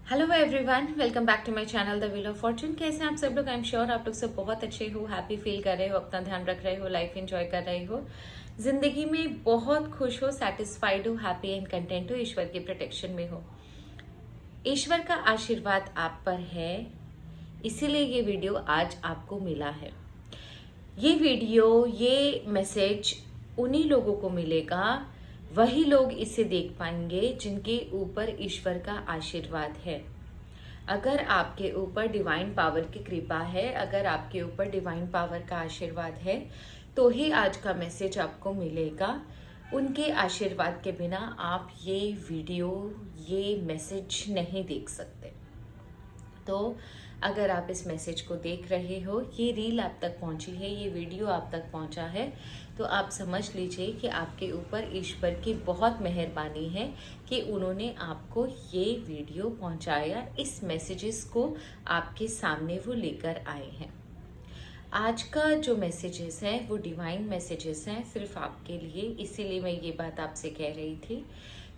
Hello everyone, welcome back to my channel the wheel of fortune. कैसे हैं आप सब लोग? आई एम श्योर आप लोग सब बहुत अच्छे हो, हैप्पी फील कर रहे हो, अपना ध्यान रख रहे हो, लाइफ एंजॉय कर रहे हो, जिंदगी में बहुत खुश हो, सेटिस्फाइड हो, हैप्पी एंड कंटेंट हो, ईश्वर के प्रोटेक्शन में हो। ईश्वर का आशीर्वाद आप पर है, इसीलिए ये वीडियो आज आपको मिला है। ये वीडियो, ये मैसेज उन्हीं लोगों को मिलेगा, वही लोग इसे देख पाएंगे जिनके ऊपर ईश्वर का आशीर्वाद है। अगर आपके ऊपर डिवाइन पावर की कृपा है, अगर आपके ऊपर डिवाइन पावर का आशीर्वाद है, तो ही आज का मैसेज आपको मिलेगा। उनके आशीर्वाद के बिना आप ये वीडियो, ये मैसेज नहीं देख सकते। तो अगर आप इस मैसेज को देख रहे हो, ये रील आप तक पहुंची है, ये वीडियो आप तक पहुंचा है, तो आप समझ लीजिए कि आपके ऊपर ईश्वर की बहुत मेहरबानी है कि उन्होंने आपको ये वीडियो पहुंचाया, इस मैसेजेस को आपके सामने वो लेकर आए हैं। आज का जो मैसेजेस हैं वो डिवाइन मैसेजेस हैं, सिर्फ आपके लिए, इसीलिए मैं ये बात आपसे कह रही थी।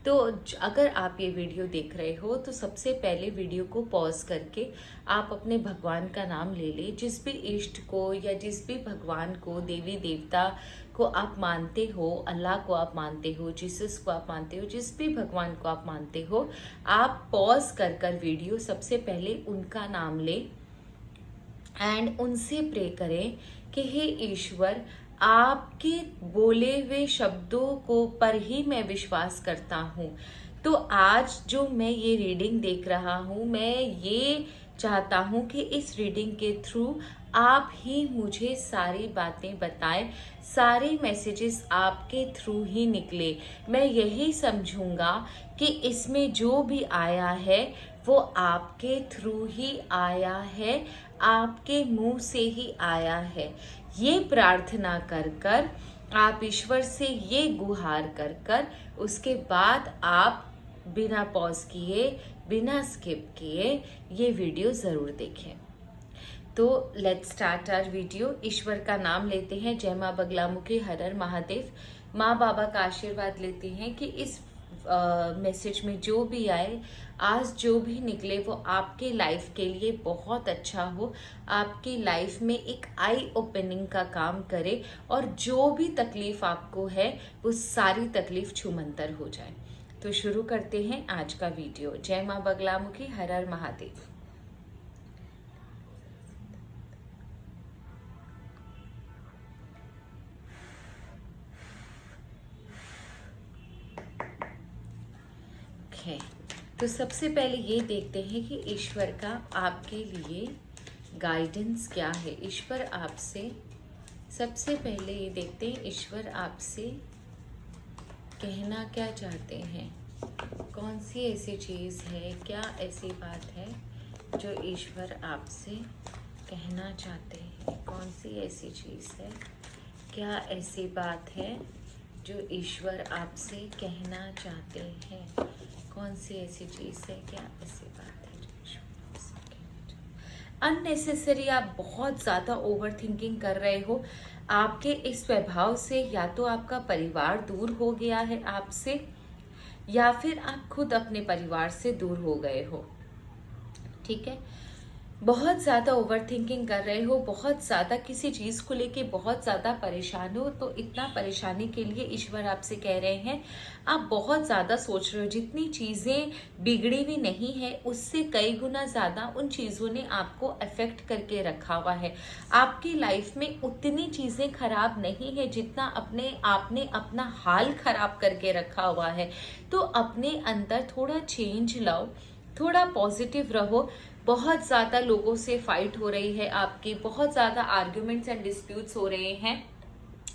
तो अगर आप ये वीडियो देख रहे हो तो सबसे पहले वीडियो को पॉज करके आप अपने भगवान का नाम ले ले। जिस भी इष्ट को या जिस भी भगवान को, देवी देवता को आप मानते हो, अल्लाह को आप मानते हो, जीसस को आप मानते हो, जिस भी भगवान को आप मानते हो, आप पॉज कर वीडियो सबसे पहले उनका नाम ले एंड उनसे प्रे करें कि हे ईश्वर, आपके बोले हुए शब्दों को पर ही मैं विश्वास करता हूँ। तो आज जो मैं ये रीडिंग देख रहा हूँ, मैं ये चाहता हूँ कि इस रीडिंग के थ्रू आप ही मुझे सारी बातें बताएं, सारे मैसेजेस आपके थ्रू ही निकले। मैं यही समझूंगा कि इसमें जो भी आया है वो आपके थ्रू ही आया है, आपके मुंह से ही आया है। ये प्रार्थना कर कर आप ईश्वर से ये गुहार कर कर उसके बाद आप बिना पॉज किए, बिना स्किप किए ये वीडियो ज़रूर देखें। तो लेट्स स्टार्ट आवर वीडियो। ईश्वर का नाम लेते हैं, जय माँ बगलामुखी, हर हर महादेव। माँ बाबा का आशीर्वाद लेते हैं कि इस मैसेज में जो भी आए, आज जो भी निकले, वो आपके लाइफ के लिए बहुत अच्छा हो, आपकी लाइफ में एक आई ओपनिंग का काम करे और जो भी तकलीफ आपको है वो सारी तकलीफ छूमंतर हो जाए। तो शुरू करते हैं आज का वीडियो। जय माँ बगलामुखी, हर हर महादेव। है तो सबसे पहले ये देखते हैं कि ईश्वर का आपके लिए गाइडेंस क्या है। ईश्वर आपसे, सबसे पहले ये देखते हैं ईश्वर आपसे कहना क्या चाहते हैं। कौन सी ऐसी चीज़ है, क्या ऐसी बात है जो ईश्वर आपसे कहना चाहते हैं? कौन सी ऐसी चीज़ है, क्या ऐसी बात है जो ईश्वर आपसे कहना चाहते हैं? कौन सी ऐसी चीज़ है, क्या ऐसी बात है जो ईश्वर आपसे कहना चाहते हैं? अननेसेसरी आप बहुत ज़्यादा ओवर थिंकिंग कर रहे हो। आपके इस स्वभाव से या तो आपका परिवार दूर हो गया है आपसे, या फिर आप खुद अपने परिवार से दूर हो गए हो। ठीक है, बहुत ज़्यादा ओवर थिंकिंग कर रहे हो, बहुत ज़्यादा किसी चीज़ को लेके बहुत ज़्यादा परेशान हो। तो इतना परेशानी के लिए ईश्वर आपसे कह रहे हैं, आप बहुत ज़्यादा सोच रहे हो। जितनी चीज़ें बिगड़ी भी नहीं है, उससे कई गुना ज़्यादा उन चीज़ों ने आपको अफेक्ट करके रखा हुआ है। आपकी लाइफ में उतनी चीज़ें खराब नहीं है जितना आपने अपना हाल खराब करके रखा हुआ है। तो अपने अंदर थोड़ा चेंज लाओ, थोड़ा पॉजिटिव रहो। बहुत ज़्यादा लोगों से फाइट हो रही है आपकी, बहुत ज़्यादा आर्ग्यूमेंट्स एंड डिस्प्यूट्स हो रहे हैं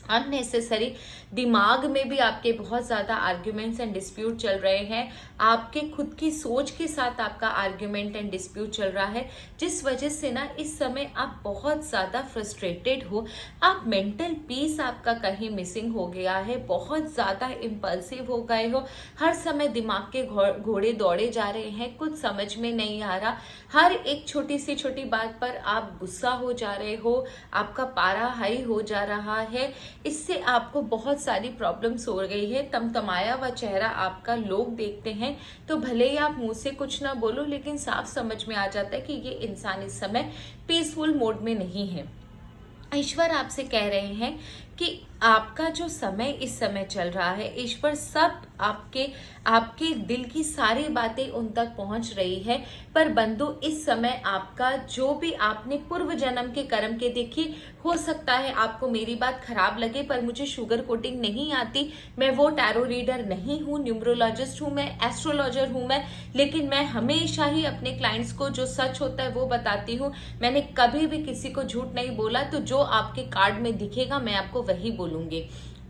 अननेसेसरी। दिमाग में भी आपके बहुत ज़्यादा आर्ग्यूमेंट्स एंड डिस्प्यूट चल रहे हैं। आपके खुद की सोच के साथ आपका आर्ग्यूमेंट एंड डिस्प्यूट चल रहा है, जिस वजह से ना इस समय आप बहुत ज़्यादा फ्रस्ट्रेटेड हो। आप मेंटल पीस आपका कहीं मिसिंग हो गया है, बहुत ज़्यादा इम्पल्सिव हो गए हो। हर समय दिमाग के घोड़े दौड़े जा रहे हैं, कुछ समझ में नहीं आ रहा। हर एक छोटी सी छोटी बात पर आप गुस्सा हो जा रहे हो, आपका पारा हाई हो जा रहा है। इससे आपको बहुत सारी प्रॉब्लम्स हो गई है। तमतमाया हुआ चेहरा आपका लोग देखते हैं तो भले ही आप मुंह से कुछ ना बोलो, लेकिन साफ समझ में आ जाता है कि ये इंसान इस समय पीसफुल मोड में नहीं है। ईश्वर आपसे कह रहे हैं कि आपका जो समय इस समय चल रहा है, ईश्वर सब आपके दिल की सारी बातें उन तक पहुंच रही है। पर बंधु, इस समय आपका जो भी आपने पूर्व जन्म के कर्म के देखी, हो सकता है आपको मेरी बात खराब लगे, पर मुझे शुगर कोटिंग नहीं आती। मैं वो टैरो रीडर नहीं हूँ, न्यूमरोलॉजिस्ट हूँ मैं, एस्ट्रोलॉजर हूँ मैं, लेकिन मैं हमेशा ही अपने क्लाइंट्स को जो सच होता है वो बताती हूँ। मैंने कभी भी किसी को झूठ नहीं बोला। तो जो आपके कार्ड में दिखेगा मैं आपको वही बोलूंगी।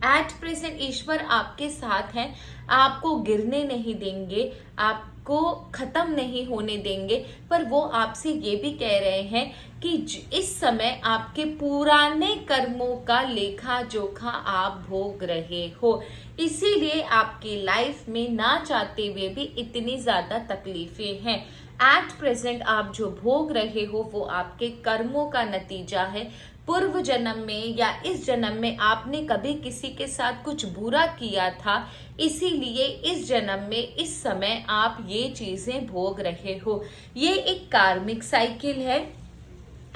एट प्रेजेंट ईश्वर आपके साथ हैं, आपको गिरने नहीं देंगे, आपको खत्म नहीं होने देंगे। पर वो आपसे ये भी कह रहे हैं कि इस समय आपके पुराने कर्मों का लेखा जोखा आप भोग रहे हो, इसीलिए आपकी लाइफ में ना चाहते हुए भी इतनी ज्यादा तकलीफें हैं। एट प्रेजेंट आप जो भोग रहे हो वो आपके कर्मों का नतीजा है। पूर्व जन्म में या इस जन्म में आपने कभी किसी के साथ कुछ बुरा किया था, इसीलिए इस जन्म में इस समय आप ये चीजें भोग रहे हो। ये एक कार्मिक साइकिल है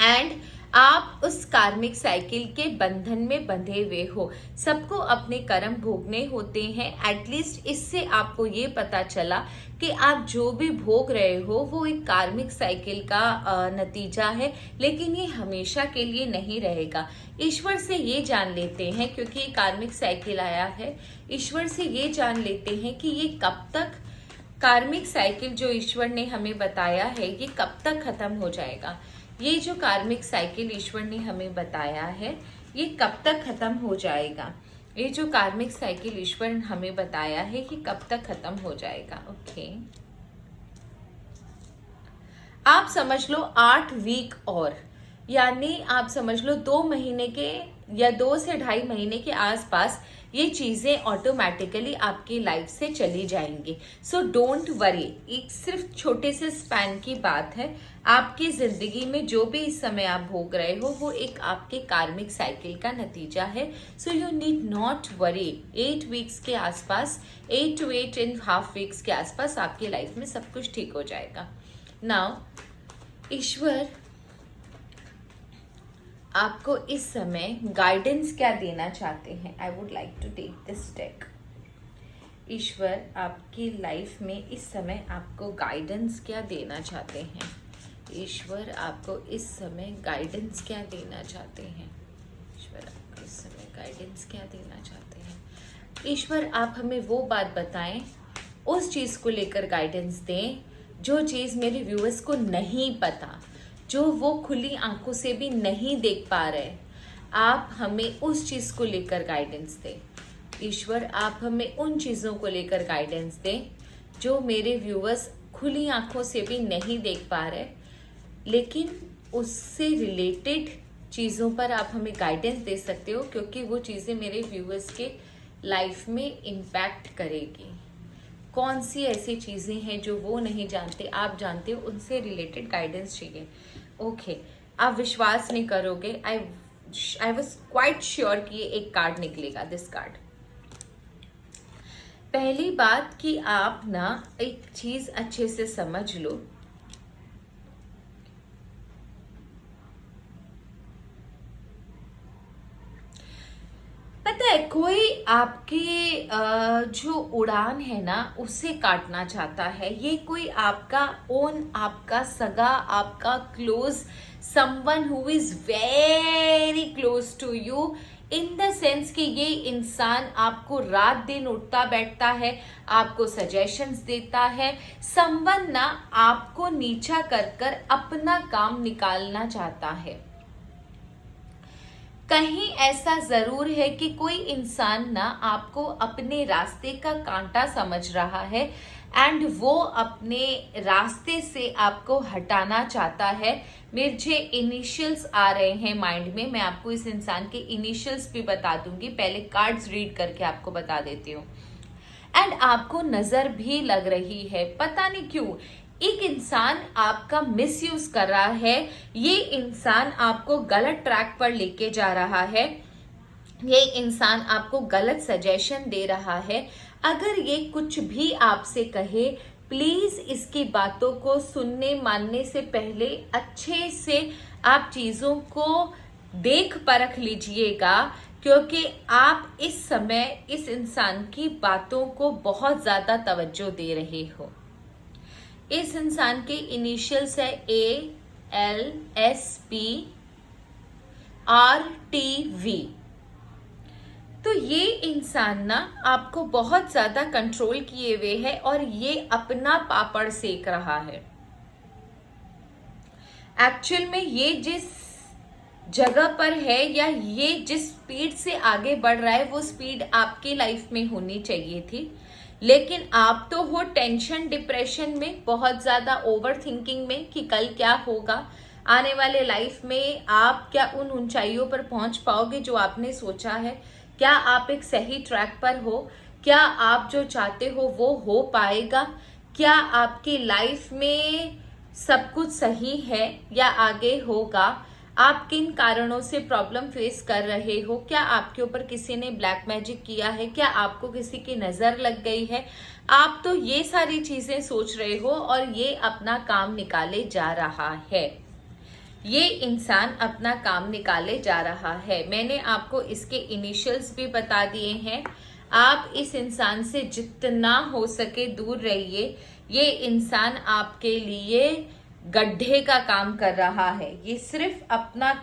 एंड आप उस कार्मिक साइकिल के बंधन में बंधे हुए हो। सबको अपने कर्म भोगने होते हैं। एटलीस्ट इससे आपको ये पता चला कि आप जो भी भोग रहे हो वो एक कार्मिक साइकिल का नतीजा है, लेकिन ये हमेशा के लिए नहीं रहेगा। ईश्वर से ये जान लेते हैं, क्योंकि ये कार्मिक साइकिल आया है, ईश्वर से ये जान लेते हैं कि ये कब तक, कार्मिक साइकिल जो ईश्वर ने हमें बताया है ये कब तक खत्म हो जाएगा। ये जो कार्मिक साइकिल ईश्वर ने हमें बताया है ये कब तक खत्म हो जाएगा। ये जो कार्मिक साइकिल ईश्वर ने हमें बताया है कि कब तक खत्म हो जाएगा। ओके, आप समझ लो 8 वीक और, यानी आप समझ लो 2 महीने के या 2 से 2.5 महीने के आसपास ये चीजें ऑटोमेटिकली आपकी लाइफ से चली जाएंगी। सो डोंट वरी, एक सिर्फ छोटे से स्पैन की बात है। आपकी जिंदगी में जो भी इस समय आप भोग रहे हो वो एक आपके कार्मिक साइकिल का नतीजा है। So you need not worry. 8 weeks के आसपास, 8 to 8.5 वीक्स के आसपास आपकी लाइफ में सब कुछ ठीक हो जाएगा। नाउ ईश्वर आपको इस समय गाइडेंस क्या देना चाहते हैं? I would like to take this deck. ईश्वर आपकी लाइफ में इस समय आपको गाइडेंस क्या देना चाहते हैं? ईश्वर आपको इस समय गाइडेंस क्या देना चाहते हैं? ईश्वर आपको इस समय गाइडेंस क्या देना चाहते हैं? ईश्वर आप हमें वो बात बताएं, उस चीज़ को लेकर गाइडेंस दें जो चीज़ मेरे व्यूअर्स को नहीं पता, जो वो खुली आंखों से भी नहीं देख पा रहे। आप हमें उस चीज़ को लेकर गाइडेंस दें। ईश्वर आप हमें उन चीज़ों को लेकर गाइडेंस दें जो मेरे व्यूअर्स खुली आंखों से भी नहीं देख पा रहे, लेकिन उससे रिलेटेड चीज़ों पर आप हमें गाइडेंस दे सकते हो, क्योंकि वो चीज़ें मेरे व्यूअर्स के लाइफ में इम्पैक्ट करेगी। कौन सी ऐसी चीज़ें हैं जो वो नहीं जानते, आप जानते हो, उनसे रिलेटेड गाइडेंस चाहिए। ओके, आप विश्वास नहीं करोगे, आई वॉज क्वाइट श्योर कि ये एक कार्ड निकलेगा, दिस कार्ड। पहली बात कि आप ना एक चीज अच्छे से समझ लो, पता है कोई आपके जो उड़ान है ना उसे काटना चाहता है। ये कोई आपका ओन, आपका सगा, आपका close someone who is very close to you, in the sense कि ये इंसान आपको रात दिन उठता बैठता है, आपको सजेशंस देता है। समवन ना आपको नीचा कर अपना काम निकालना चाहता है। कहीं ऐसा जरूर है कि कोई इंसान ना आपको अपने रास्ते का कांटा समझ रहा है एंड वो अपने रास्ते से आपको हटाना चाहता है। मुझे इनिशियल्स आ रहे हैं माइंड में, मैं आपको इस इंसान के इनिशियल्स भी बता दूंगी, पहले कार्ड्स रीड करके आपको बता देती हूँ। एंड आपको नजर भी लग रही है, पता नहीं क्यों एक इंसान आपका मिसयूज कर रहा है, ये इंसान आपको गलत ट्रैक पर लेके जा रहा है। ये इंसान आपको गलत सजेशन दे रहा है। अगर ये कुछ भी आपसे कहे, प्लीज इसकी बातों को सुनने मानने से पहले अच्छे से आप चीजों को देख परख लीजिएगा, क्योंकि आप इस समय इस इंसान की बातों को बहुत ज्यादा तवज्जो दे रहे हो। इस इंसान के इनिशियल्स है ALSPRTV। तो ये इंसान ना आपको बहुत ज्यादा कंट्रोल किए हुए है और ये अपना पापड़ सेक रहा है। एक्चुअल में ये जिस जगह पर है या ये जिस स्पीड से आगे बढ़ रहा है वो स्पीड आपकी लाइफ में होनी चाहिए थी, लेकिन आप तो हो टेंशन डिप्रेशन में, बहुत ज्यादा ओवर थिंकिंग में कि कल क्या होगा, आने वाले लाइफ में आप क्या उन ऊंचाइयों पर पहुंच पाओगे जो आपने सोचा है, क्या आप एक सही ट्रैक पर हो, क्या आप जो चाहते हो वो हो पाएगा, क्या आपकी लाइफ में सब कुछ सही है या आगे होगा, आप किन कारणों से प्रॉब्लम फेस कर रहे हो, क्या आपके ऊपर किसी ने ब्लैक मैजिक किया है, क्या आपको किसी की नजर लग गई है। आप तो ये सारी चीजें सोच रहे हो और ये अपना काम निकाले जा रहा है। ये इंसान अपना काम निकाले जा रहा है। मैंने आपको इसके इनिशियल्स भी बता दिए हैं। आप इस इंसान से जितना हो सके दूर रहिए। ये इंसान आपके लिए गड्ढे का काम कर रहा है। ये सिर्फ अपना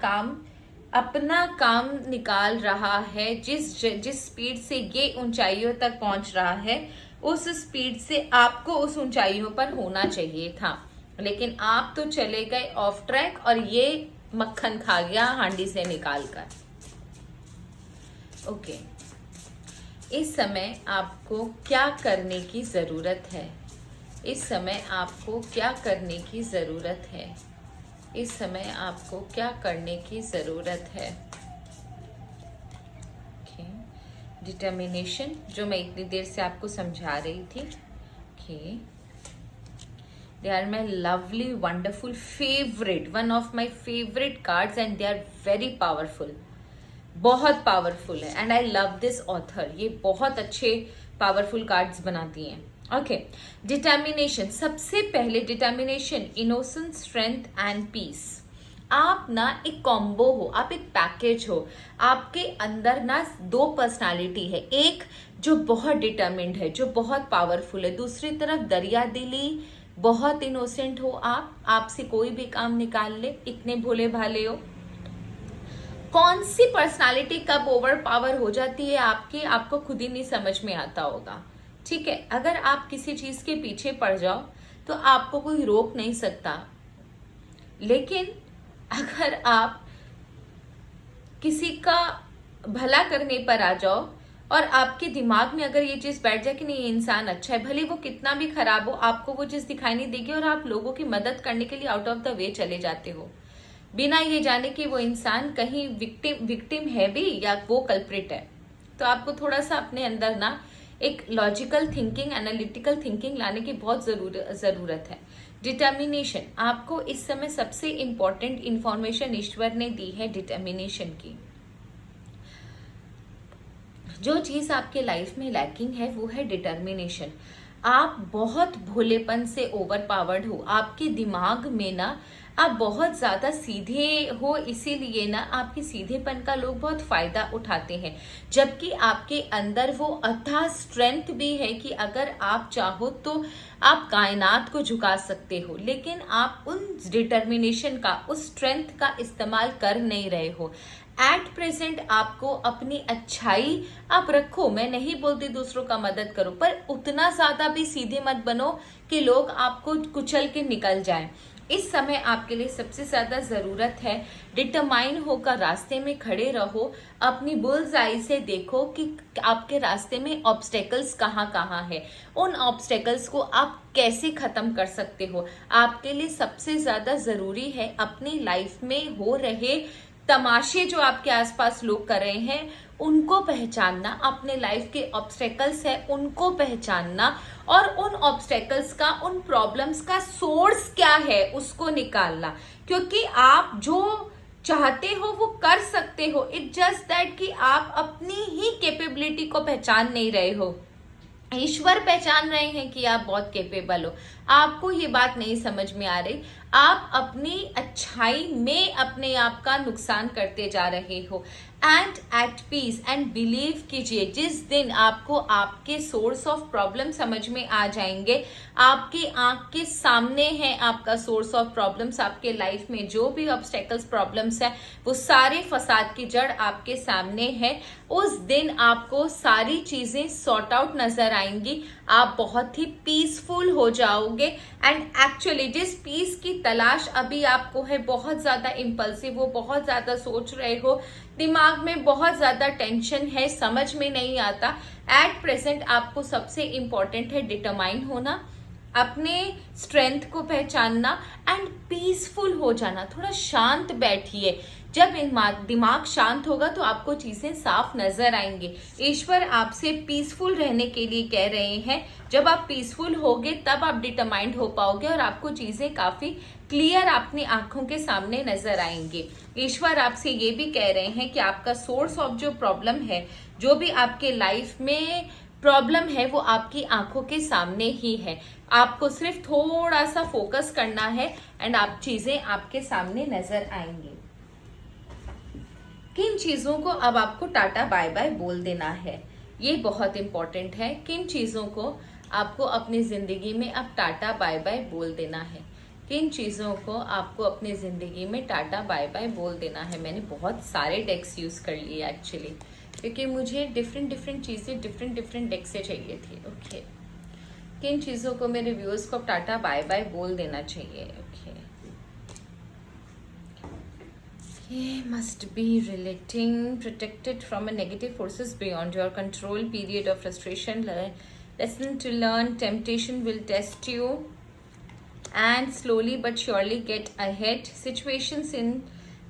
काम निकाल रहा है। जिस स्पीड से ये ऊंचाइयों तक पहुंच रहा है, उस स्पीड से आपको उस ऊंचाइयों पर होना चाहिए था, लेकिन आप तो चले गए ऑफ ट्रैक और ये मक्खन खा गया हांडी से निकाल कर। ओके, इस समय आपको क्या करने की जरूरत है? इस समय आपको क्या करने की जरूरत है? इस समय आपको क्या करने की जरूरत है? डिटर्मिनेशन, जो मैं इतनी देर से आपको समझा रही थी। Okay, they are my lovely wonderful favorite, one of my favorite cards, and they are very powerful, बहुत पावरफुल है। And I love this author, ये बहुत अच्छे पावरफुल कार्ड्स बनाती हैं। ओके, डिटर्मिनेशन, सबसे पहले determination, innocence, strength and peace. आप ना एक कॉम्बो हो, आप एक पैकेज हो। आपके अंदर ना दो पर्सनालिटी है, एक जो बहुत डिटर्मिन्ड है, जो बहुत पावरफुल है, दूसरी तरफ दरिया दिली, बहुत इनोसेंट हो आप, आपसे कोई भी काम निकाल ले, इतने भोले भाले हो। कौन सी पर्सनालिटी कब ओवर पावर हो जाती है आपकी, आपको खुद ही नहीं समझ में आता होगा। ठीक है, अगर आप किसी चीज के पीछे पड़ जाओ तो आपको कोई रोक नहीं सकता, लेकिन अगर आप किसी का भला करने पर आ जाओ और आपके दिमाग में अगर ये चीज बैठ जाए कि नहीं, ये इंसान अच्छा है, भले वो कितना भी खराब हो, आपको वो चीज दिखाई नहीं देगी और आप लोगों की मदद करने के लिए आउट ऑफ द वे चले जाते हो, बिना ये जाने कि वो इंसान कहीं विक्टिम है भी या वो कल्प्रिट है। तो आपको थोड़ा सा अपने अंदर ना एक लॉजिकल थिंकिंग, एनालिटिकल थिंकिंग लाने की बहुत जरूरत है। डिटर्मिनेशन, आपको इस समय सबसे इंपॉर्टेंट इंफॉर्मेशन ईश्वर ने दी है डिटर्मिनेशन की। जो चीज आपके लाइफ में लैकिंग है वो है डिटर्मिनेशन। आप बहुत भोलेपन से ओवर पावर्ड हो, आपके दिमाग में ना आप बहुत ज्यादा सीधे हो, इसीलिए ना आपके सीधेपन का लोग बहुत फायदा उठाते हैं, जबकि आपके अंदर वो अथाह स्ट्रेंथ भी है कि अगर आप चाहो तो आप कायनात को झुका सकते हो, लेकिन आप उन डिटर्मिनेशन का, उस स्ट्रेंथ का इस्तेमाल कर नहीं रहे हो। एट प्रेजेंट आपको अपनी अच्छाई आप रखो, मैं नहीं बोलती दूसरों का मदद करो, पर उतना ज्यादा भी सीधे मत बनो कि लोग आपको कुचल के निकल जाएं। इस समय आपके लिए सबसे ज्यादा जरूरत है डिटरमाइन होकर रास्ते में खड़े रहो, अपनी बुल्स आई से देखो कि आपके रास्ते में ऑब्स्टेकल्स कहाँ कहाँ है, उन ऑब्स्टेकल्स को आप कैसे खत्म कर सकते हो। आपके लिए सबसे ज्यादा जरूरी है अपनी लाइफ में हो रहे तमाशे जो आपके आसपास लोग कर रहे हैं उनको पहचानना, अपने लाइफ के ऑब्स्टेकल्स है उनको पहचानना और उन ऑब्स्टेकल्स का, उन प्रॉब्लम्स का सोर्स क्या है उसको निकालना। क्योंकि आप जो चाहते हो वो कर सकते हो। इट जस्ट दैट कि आप अपनी ही कैपेबिलिटी को पहचान नहीं रहे हो। ईश्वर पहचान रहे हैं कि आप बहुत कैपेबल हो, आपको ये बात नहीं समझ में आ रही। आप अपनी अच्छाई में अपने आप का नुकसान करते जा रहे हो। And at peace and believe कीजिए, जिस दिन आपको आपके सोर्स ऑफ प्रॉब्लम समझ में आ जाएंगे, आपकी आंख के सामने है आपका सोर्स ऑफ प्रॉब्लम्स, आपके लाइफ में जो भी ऑब्स्टेकल्स प्रॉब्लम्स है वो सारे फसाद की जड़ आपके सामने है। उस दिन आपको सारी चीजें सॉर्ट आउट नजर आएंगी, आप बहुत ही पीसफुल हो जाओगे। एंड एक्चुअली जिस पीस की तलाश अभी आपको है, बहुत ज्यादा इम्पल्सिव हो, बहुत ज्यादा सोच रहे हो, दिमाग में बहुत ज्यादा टेंशन है, समझ में नहीं आता, एट प्रेजेंट आपको सबसे इंपॉर्टेंट है डिटरमाइन होना, अपने स्ट्रेंथ को पहचानना एंड पीसफुल हो जाना। थोड़ा शांत बैठिए, जब दिमाग शांत होगा तो आपको चीजें साफ नजर आएंगी। ईश्वर आपसे पीसफुल रहने के लिए कह रहे हैं। जब आप पीसफुल होगे तब आप डिटरमाइंड हो पाओगे और आपको चीजें काफी क्लियर अपनी आंखों के सामने नजर आएंगे। ईश्वर आपसे ये भी कह रहे हैं कि आपका सोर्स ऑफ जो प्रॉब्लम है, जो भी आपके लाइफ में प्रॉब्लम है, वो आपकी आंखों के सामने ही है। आपको सिर्फ थोड़ा सा फोकस करना है एंड आप चीजें आपके सामने नजर आएंगी। किन चीजों को अब आपको टाटा बाय बाय बोल देना है, ये बहुत इंपॉर्टेंट है। किन चीजों को आपको अपनी जिंदगी में अब टाटा बाय बाय बोल देना है, किन चीजों को आपको अपनी जिंदगी में टाटा बाय बाय बोल देना है। मैंने बहुत सारे डेक्स यूज कर लिए एक्चुअली, क्योंकि मुझे डिफरेंट चीजें डिफरेंट डेक से चाहिए थी। ओके, किन चीजों को मेरे व्यूअर्स को टाटा बाय बाय बोल देना चाहिए। Okay, must be relating, protected from a negative forces beyond your control, period of frustration, lesson to learn, temptation will test you and slowly but surely get ahead, situations in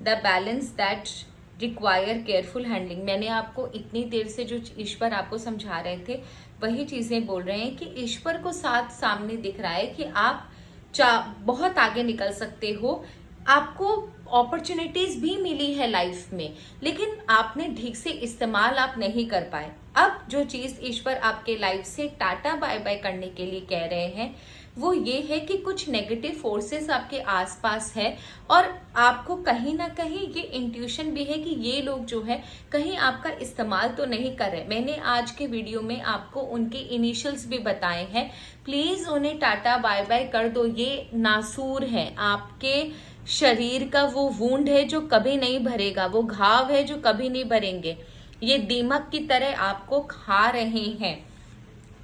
the balance that require careful handling। मैंने आपको इतनी देर से जो ईश्वर आपको समझा रहे थे वही चीजें बोल रहे हैं कि ईश्वर को सामने दिख रहा है कि आप बहुत आगे निकल सकते हो, आपको अपॉर्चुनिटीज भी मिली है लाइफ में, लेकिन आपने ठीक से इस्तेमाल आप नहीं कर पाए। अब जो चीज ईश्वर आपके लाइफ से टाटा बाय बाय करने के लिए कह रहे हैं वो ये है कि कुछ नेगेटिव फोर्सेस आपके आसपास है और आपको कहीं ना कहीं ये इंट्यूशन भी है कि ये लोग जो है कहीं आपका इस्तेमाल तो नहीं कर रहे। मैंने आज के वीडियो में आपको उनके इनिशियल्स भी बताए हैं, प्लीज उन्हें टाटा बाय बाय कर दो। ये नासूर है, आपके शरीर का वो वुंड है जो कभी नहीं भरेगा, वो घाव है जो कभी नहीं भरेंगे। ये दीमक की तरह आपको खा रहे हैं।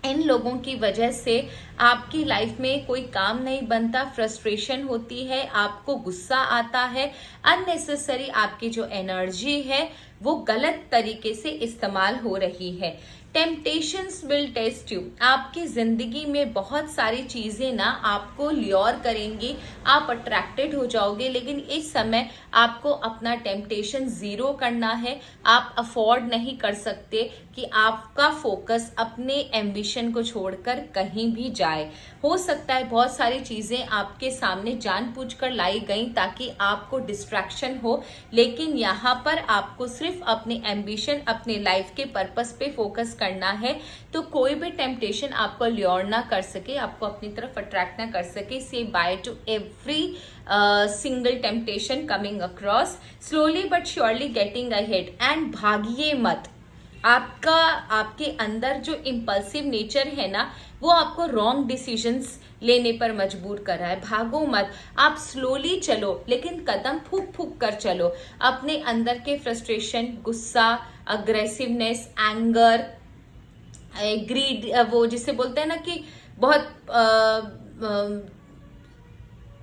इन लोगों की वजह से आपकी लाइफ में कोई काम नहीं बनता, फ्रस्ट्रेशन होती है, आपको गुस्सा आता है, अननेसेसरी आपकी जो एनर्जी है वो गलत तरीके से इस्तेमाल हो रही है। टेम्पटेशंस विल टेस्ट यू, आपकी जिंदगी में बहुत सारी चीजें ना आपको ल्योर करेंगी, आप अट्रैक्टेड हो जाओगे, लेकिन इस समय आपको अपना टेम्पटेशन जीरो करना है। आप अफोर्ड नहीं कर सकते कि आपका फोकस अपने एम्बिशन को छोड़कर कहीं भी जाए। हो सकता है बहुत सारी चीजें आपके सामने जानबूझकर लाई गई ताकि आपको डिस्ट्रैक्शन हो, लेकिन यहाँ पर आपको सिर्फ अपने एम्बिशन, अपने लाइफ के पर्पस पे फोकस करना है, तो कोई भी टेम्पटेशन आपको ल्योर ना कर सके, आपको अपनी तरफ अट्रैक्ट ना कर सके। Say bye to every single temptation coming across, slowly but surely getting ahead. And भागिए मत, आपके अंदर जो इम्पल्सिव नेचर है ना वो आपको रॉन्ग डिसीजंस लेने पर मजबूर कर रहा है। भागो मत, आप स्लोली चलो, लेकिन कदम फूक फूक कर चलो। अपने अंदर के फ्रस्ट्रेशन, गुस्सा, अग्रेसिवनेस, एंगर, ग्रीड, वो जिसे बोलते हैं ना कि बहुत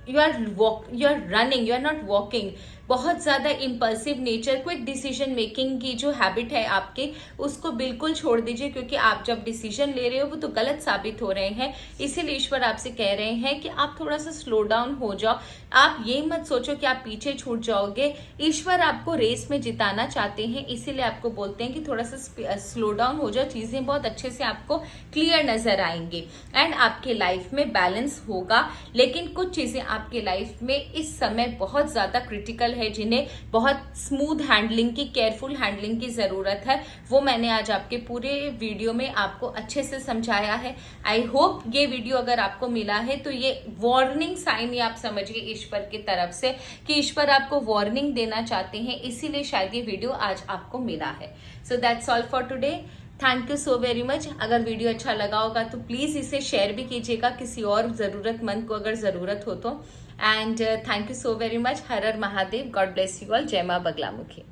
you are running, you are not walking, बहुत ज्यादा impulsive nature, quick decision making की जो हैबिट है आपके, उसको बिल्कुल छोड़ दीजिए, क्योंकि आप जब डिसीजन ले रहे हो वो तो गलत साबित हो रहे हैं। इसीलिए ईश्वर आपसे कह रहे हैं कि आप थोड़ा सा स्लो डाउन हो जाओ। आप ये मत सोचो कि आप पीछे छूट जाओगे, ईश्वर आपको रेस में जिताना चाहते हैं, इसीलिए आपको बोलते हैं कि थोड़ा सा स्लो डाउन हो जाओ, चीजें बहुत अच्छे से आपको क्लियर नजर आएंगी एंड आपके लाइफ में बैलेंस होगा। लेकिन कुछ चीजें आपके लाइफ में इस समय बहुत ज़्यादा क्रिटिकल है, जिन्हें बहुत स्मूथ हैंडलिंग की, केयरफुल हैंडलिंग की ज़रूरत है, वो मैंने आज आपके पूरे वीडियो में आपको अच्छे से समझाया है। आई होप ये वीडियो अगर आपको मिला है तो ये वार्निंग साइन ही आप समझिए ईश्वर की तरफ से, कि ईश्वर आपको वार्निंग देना चाहते हैं, इसीलिए शायद ये वीडियो आज आपको मिला है। So that's all for today. Thank you so very much. अगर वीडियो अच्छा लगा होगा तो प्लीज़ इसे शेयर भी कीजिएगा किसी और ज़रूरतमंद को अगर ज़रूरत हो तो। And thank you so very much. Her her Mahadev. God bless you all. जय माँ बगलामुखी।